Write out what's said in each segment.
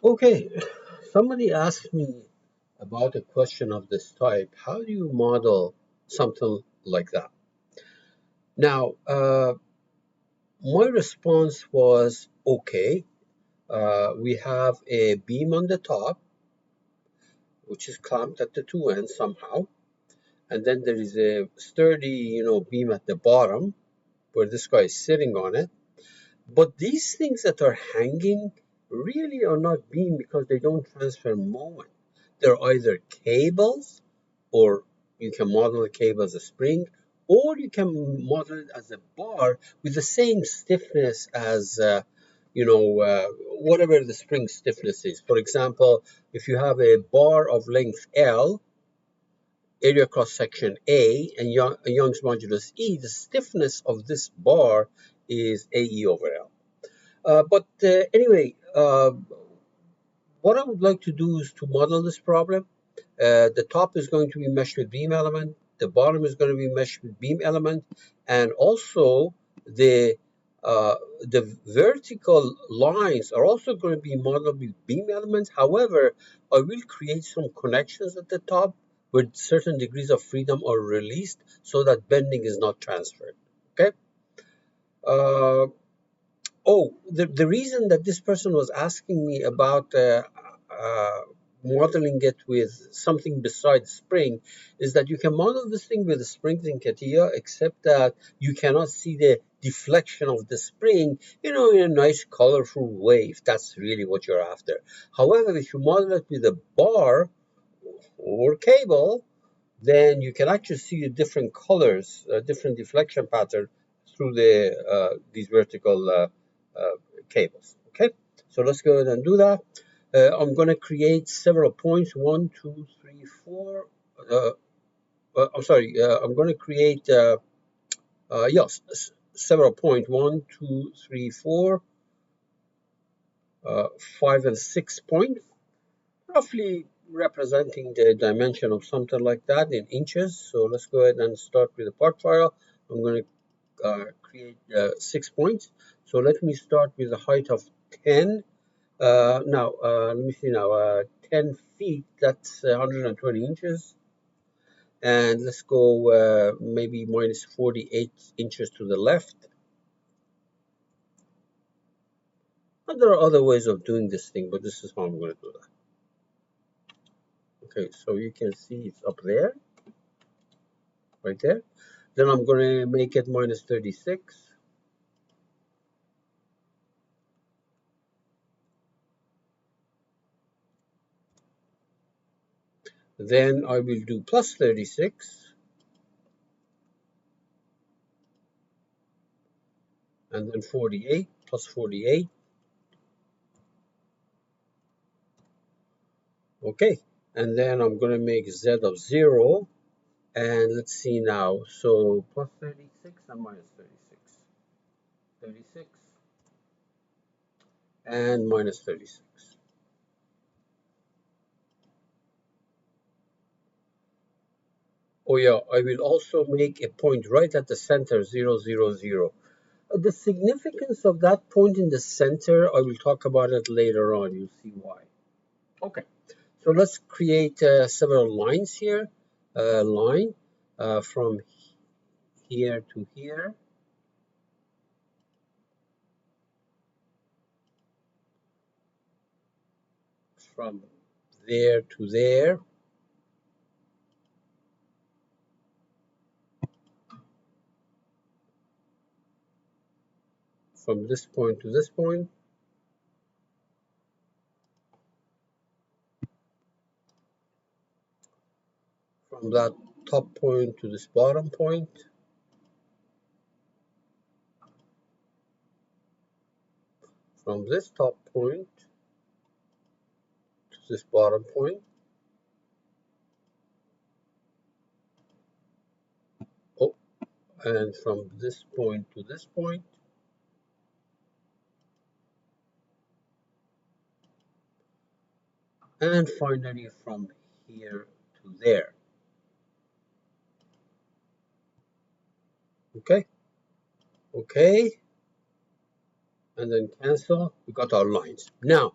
Okay, somebody asked me about a question of this type. How do you model something like that? Now, my response was okay. We have a beam on the top, which is clamped at the two ends somehow, and then there is a sturdy, beam at the bottom where this guy is sitting on it. But these things that are hanging really are not beam because they don't transfer moment. They're either cables, or you can model the cable as a spring, or you can model it as a bar with the same stiffness as, whatever the spring stiffness is. For example, if you have a bar of length L, area cross section A, and Young's modulus E, the stiffness of this bar is AE over L. But anyway, what I would like to do is to model this problem. The top is going to be meshed with beam element. The bottom is going to be meshed with beam element, and also the the vertical lines are also going to be modeled with beam elements. However, I will create some connections at the top where certain degrees of freedom are released so that bending is not transferred. Okay. Uh, the reason that this person was asking me about uh, modeling it with something besides spring is that you can model this thing with the springs in Catia, except that you cannot see the deflection of the spring, in a nice colorful way, if that's really what you're after. However, if you model it with a bar or cable, then you can actually see the different colors, different deflection pattern through these vertical uh, cables. Okay, so let's go ahead and do that. I'm going to create several points. One, two, three, four. Uh, I'm sorry. I'm going to create yes, several points. One, two, three, four, 5 and 6 points, roughly representing the dimension of something like that in inches. So let's go ahead and start with the part file. I'm going to create 6 points. So let me start with a height of 10. Now, let me see now, 10 feet, that's 120 inches. And let's go maybe minus 48 inches to the left. And there are other ways of doing this thing, but this is how I'm going to do that. Okay, so you can see it's up there, right there. Then I'm going to make it minus 36. Then I will do plus 36. And then 48 plus 48. Okay, and then I'm going to make z of 0. And let's see now. So plus 36 and minus 36. 36 and minus 36. Oh yeah, I will also make a point right at the center, 0, 0, 0. The significance of that point in the center, I will talk about it later on. You'll see why. Okay, so let's create several lines here. Line from here to here, from there to there, from this point to this point, from that top point to this bottom point, from this top point to this bottom point. Oh, and from this point to this point, and finally from here to there. Okay, okay, and then cancel. We got our lines. Now,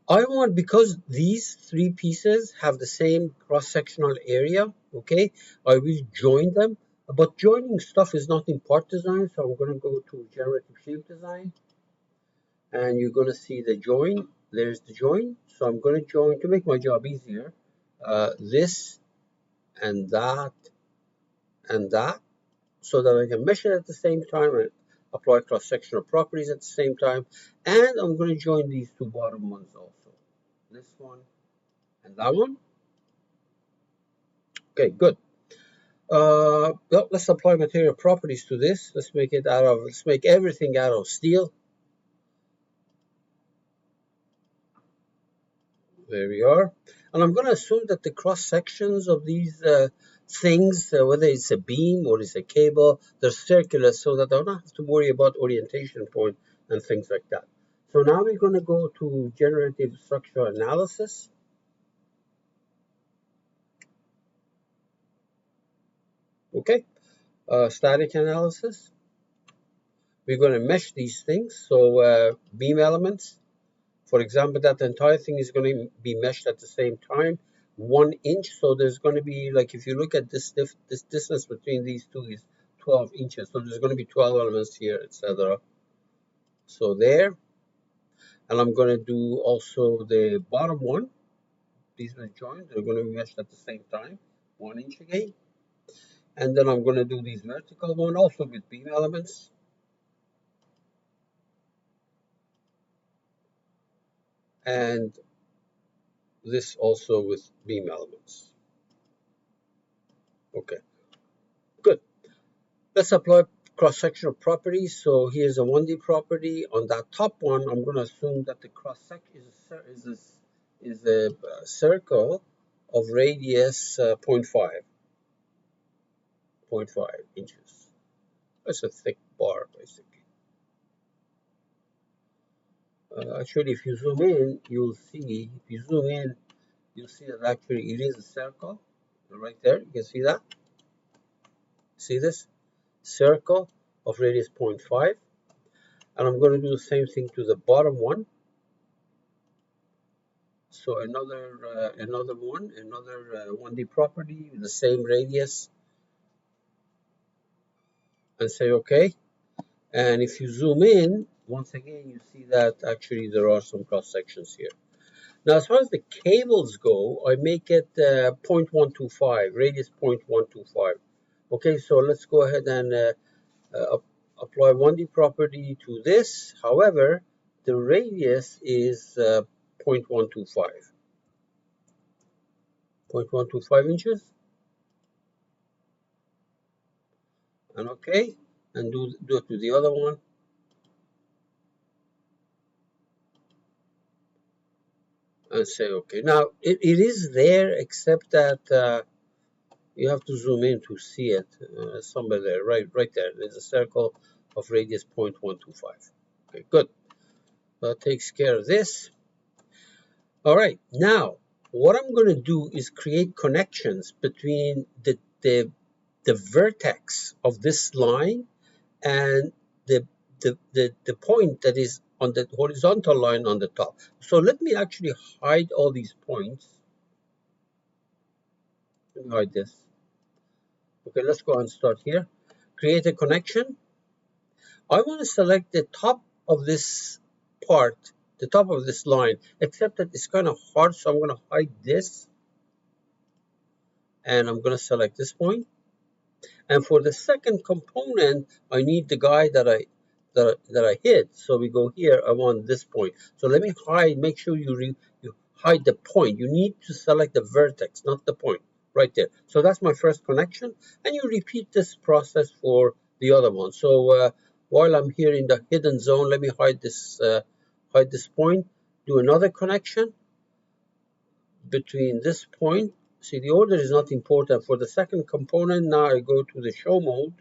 I want, because these three pieces have the same cross-sectional area, okay, I will join them. But joining stuff is not in part design, so I'm going to go to generative shape design, and you're going to see the join. There's the join. So I'm going to join to make my job easier. This and that and that, so that I can mesh it at the same time and apply cross-sectional properties at the same time. And I'm going to join these two bottom ones also. This one and that one. Okay, good. Well, let's apply material properties to this. Let's make everything out of steel. There we are. And I'm going to assume that the cross sections of these things, whether it's a beam or it's a cable, they're circular, so that I don't have to worry about orientation point and things like that. So now we're going to go to generative structural analysis. Okay, static analysis. We're going to mesh these things. So beam elements. For example, that entire thing is going to be meshed at the same time, 1 inch. So there's going to be, like, if you look at this distance between these two is 12 inches. So there's going to be 12 elements here, etc. So there. And I'm going to do also the bottom one. These are joined. They're going to be meshed at the same time, 1 inch again. And then I'm going to do these vertical one also with beam elements. And this also with beam elements. Okay, good. Let's apply cross-sectional properties. So here's a 1D property. On that top one, I'm going to assume that the cross-section is a circle of radius 0.5 inches. That's a thick bar, basically. Actually, if you zoom in, you'll see. If you zoom in, you'll see that actually it is a circle. Right there, you can see that. See this? Circle of radius 0.5. And I'm going to do the same thing to the bottom one. So another 1D property with the same radius, and say OK. And if you zoom in, once again, you see that actually there are some cross sections here. Now, as far as the cables go, I make it 0.125, radius 0.125. Okay, so let's go ahead and apply 1D property to this. However, the radius is 0.125. 0.125 inches. And OK, and do it to the other one. And say OK. Now, it is there, except that you have to zoom in to see it. Somewhere there, right there. There's a circle of radius 0.125. Okay, good. That takes care of this. All right, now what I'm going to do is create connections between the vertex of this line and the point that is on the horizontal line on the top. So let me actually hide all these points. Let me hide this. Okay, let's go and start here. Create a connection. I want to select the top of this part, the top of this line, except that it's kind of hard, so I'm going to hide this. And I'm going to select this point. And for the second component, I need the guy that I hit. So we go here. I want this point. So let me hide. Make sure you hide the point. You need to select the vertex, not the point, right there. So that's my first connection, and you repeat this process for the other one. So while I'm here in the hidden zone, let me hide this point. Do another connection between this point. See, the order is not important. For the second component, now I go to the show mode,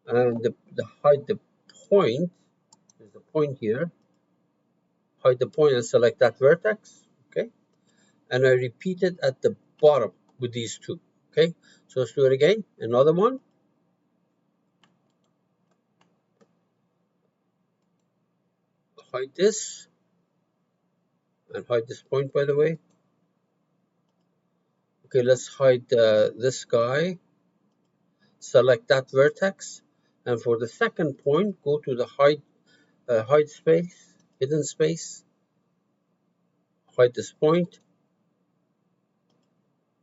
and the hide the point. There's a point here. Hide the point and select that vertex. Okay, and I repeat it at the bottom with these two. Okay, so let's do it again. Another one. Hide this. and hide this point, by the way. Okay, let's hide this guy. Select that vertex, and for the second point, go to the hide space, hidden space, hide this point,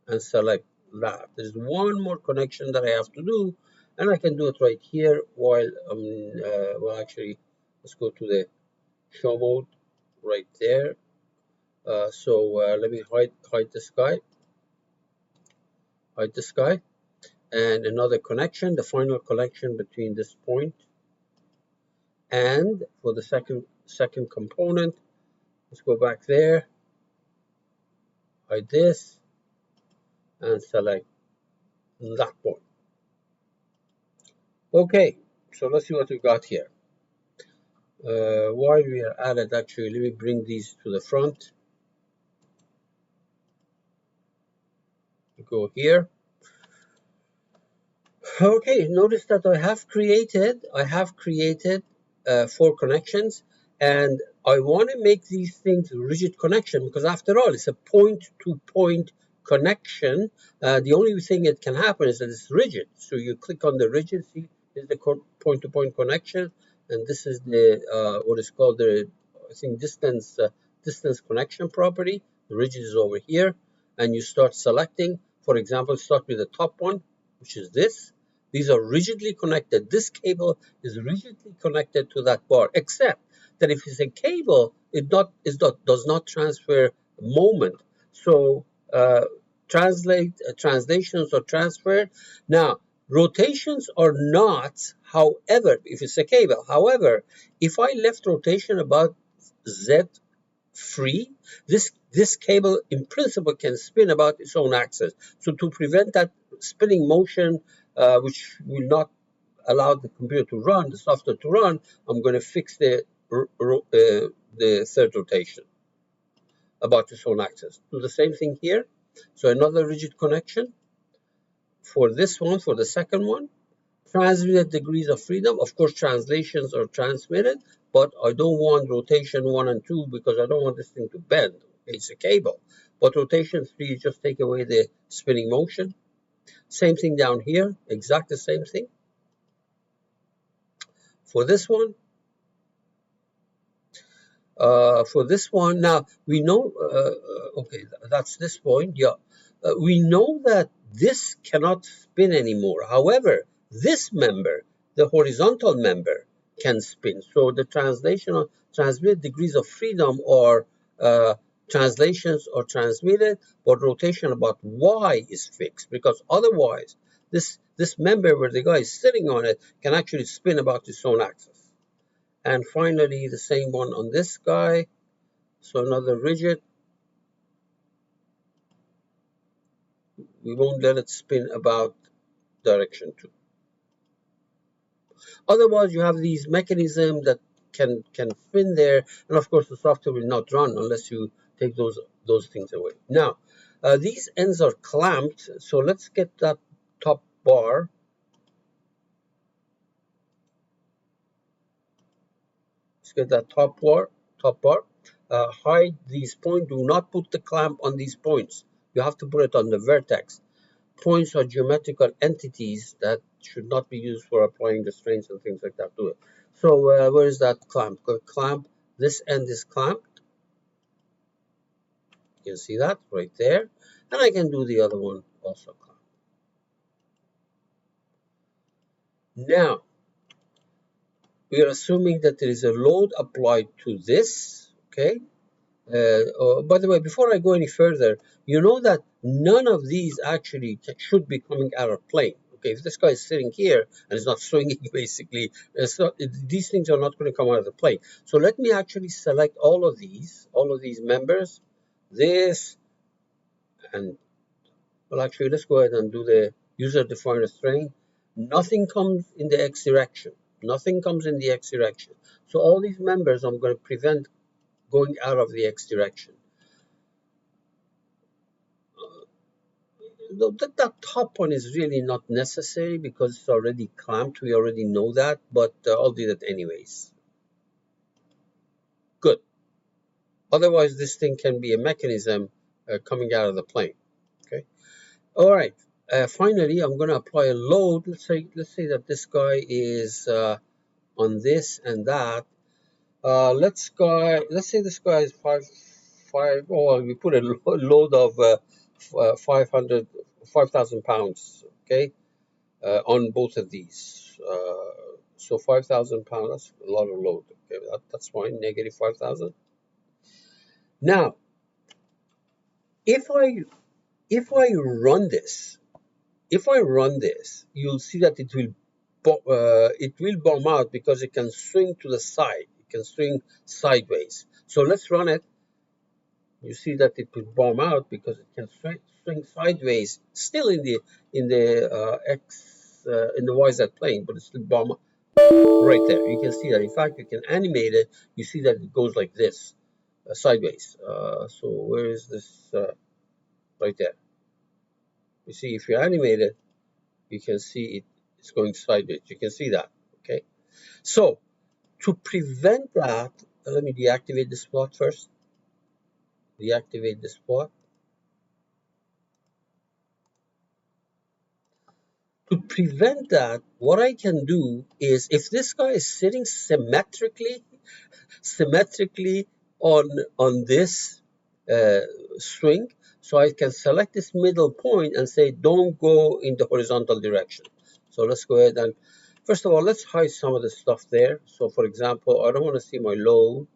and select that. There's one more connection that I have to do, and I can do it right here while well, actually, let's go to the show mode right there. Let me hide this guy, and another connection, the final connection between this point and for the second component. Let's go back there, hide this, and select that point. Okay, so let's see what we got here. While we are at it, actually, let me bring these to the front. Go here. Okay, notice that I have created 4 connections, and I want to make these things rigid connection because after all, it's a point-to-point connection. The only thing that can happen is that it's rigid. So you click on the rigid, see, this is the point-to-point connection, and this is the what is called the, I think, distance connection property. The rigid is over here, and you start selecting. For example, start with the top one, which is this. These are rigidly connected. This cable is rigidly connected to that bar, except that if it's a cable, it does not transfer moment. So translations are transferred. Now, rotations are not, however, if it's a cable. However, if I left rotation about Z free, this cable in principle can spin about its own axis. So to prevent that spinning motion, which will not allow the computer to run, the software to run, I'm going to fix the third rotation about its own axis. Do the same thing here. So another rigid connection for this one, for the second one. Transmitted degrees of freedom. Of course, translations are transmitted, but I don't want rotation 1 and 2 because I don't want this thing to bend. It's a cable. But rotation 3, you just take away the spinning motion. Same thing down here, exact the same thing. For this one, now we know, okay, that's this point, yeah. We know that this cannot spin anymore. However, this member, the horizontal member, can spin. So the transmitted degrees of freedom or translations are transmitted, but rotation about y is fixed, because otherwise this member where the guy is sitting on it can actually spin about its own axis. And finally, the same one on this guy. So another rigid. We won't let it spin about direction 2. Otherwise, you have these mechanisms that can spin there, and of course the software will not run unless you take those things away. Now, these ends are clamped, so let's get that top bar. Let's get that top bar. Hide these points. Do not put the clamp on these points. You have to put it on the vertex. Points are geometrical entities that should not be used for applying the strains and things like that to it. So where is that clamp? Clamp. This end is clamped. You can see that right there. And I can do the other one also clamped. Now, we are assuming that there is a load applied to this, okay? By the way, before I go any further, you know that none of these actually should be coming out of plane. Okay, if this guy is sitting here and is not swinging, basically, these things are not going to come out of the plane. So let me actually select all of these members, this, and well, actually, let's go ahead and do the user-defined strain. Nothing comes in the x direction. Nothing comes in the x direction. So all these members, I'm going to prevent going out of the x direction. That top one is really not necessary because it's already clamped. We already know that, but I'll do that anyways. Good. Otherwise, this thing can be a mechanism coming out of the plane. Okay. All right. Finally, I'm going to apply a load. Let's say that this guy is on this and that. Let's say this guy is five. Oh, we put a load of 500, 5,000 pounds. Okay, on both of these. So 5,000 pounds. That's a lot of load. Okay, that's fine. Negative 5,000. Now, if I if I run this, you'll see that it will bomb out because it can swing to the side. It can swing sideways. So let's run it. You see that it will bomb out because it can swing sideways, still in the YZ plane, but it's still bomb right there. You can see that. In fact, you can animate it. You see that it goes like this, sideways. So where is this? Right there. You see, if you animate it, you can see it's going sideways. You can see that. Okay. So to prevent that, let me deactivate this plot first. Deactivate this plot. To prevent that, what I can do is, if this guy is sitting symmetrically on this string, so I can select this middle point and say don't go in the horizontal direction. So let's go ahead and, first of all, let's hide some of the stuff there. So for example, I don't want to see my load.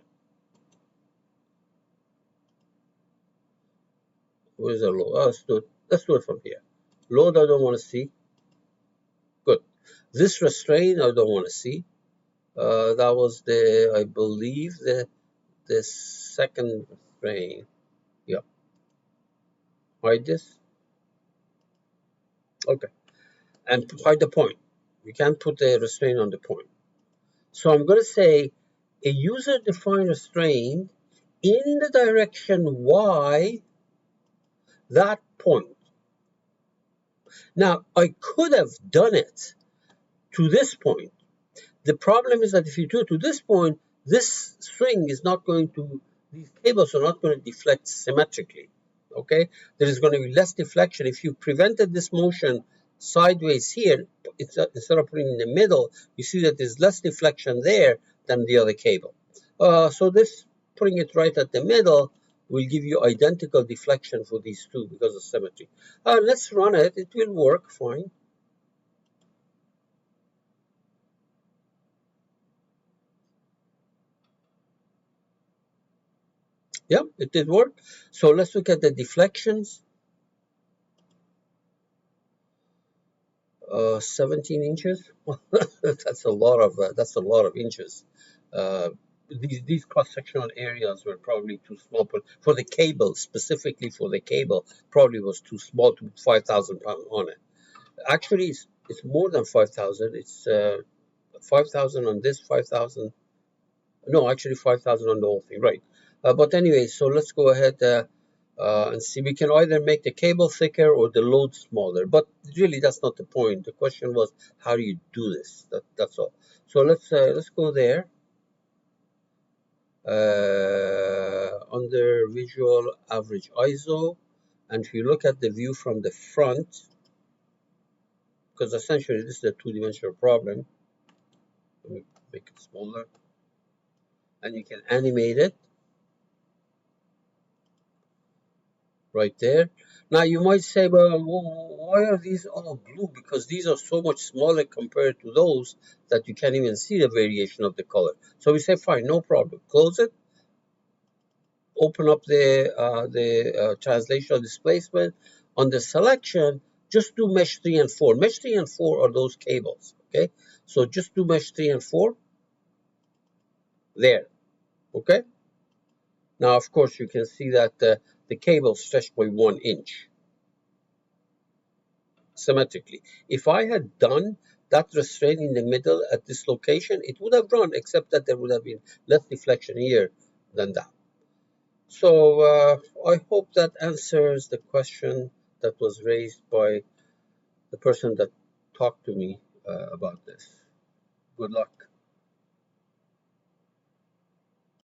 Where's the load? Oh, let's do it from here. Load I don't want to see. Good. This restraint I don't want to see. That was I believe, the second restraint. Yeah. Hide this. Okay. And hide the point. We can't put the restraint on the point. So I'm going to say a user-defined restraint in the direction Y, that point. Now, I could have done it to this point. The problem is that if you do it to this point, this string is not going to, these cables are not going to deflect symmetrically. Okay, there is going to be less deflection. If you prevented this motion sideways here, instead of putting it in the middle, you see that there's less deflection there than the other cable. So this, putting it right at the middle, will give you identical deflection for these two because of symmetry. Let's run it. It will work fine. Yeah, it did work. So let's look at the deflections. 17 inches. That's a lot of inches. Uh, these cross-sectional areas were probably too small, but for the cable, specifically for the cable, probably was too small to put 5,000 pounds on it. Actually, it's more than 5,000. It's 5,000 on this, 5,000. No, actually 5,000 on the whole thing, right? But anyway, so let's go ahead and see. We can either make the cable thicker or the load smaller, but really that's not the point. The question was, how do you do this? That's all. So let's go there. Under visual average ISO, and if you look at the view from the front, because essentially this is a two-dimensional problem. Let me make it smaller, and you can animate it right there. Now you might say, well, why are these all blue? Because these are so much smaller compared to those that you can't even see the variation of the color. So we say, fine, no problem. Close it. Open up the translational displacement. On the selection, just do mesh 3 and 4. Mesh 3 and 4 are those cables. Okay, so just do mesh 3 and 4 there. Okay. Now, of course, you can see that the cable stretched by 1 inch. Symmetrically. If I had done that restraint in the middle at this location, it would have run, except that there would have been less deflection here than that. So I hope that answers the question that was raised by the person that talked to me about this. Good luck.